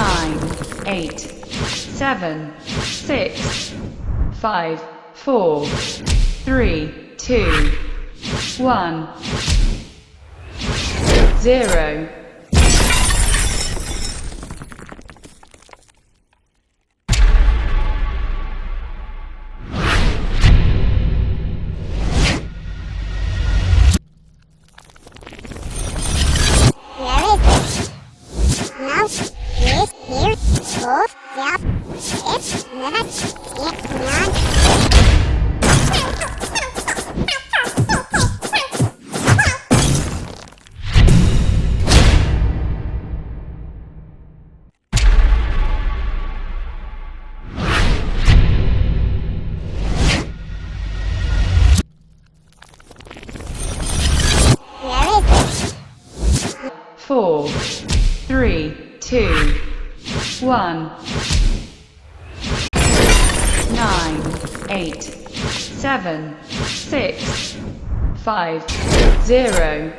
9, 8, 7, 6, 5, 4, 3, 2, 1, 0. Four, three, two, one, 9, 8, 7, 6, 5, 0.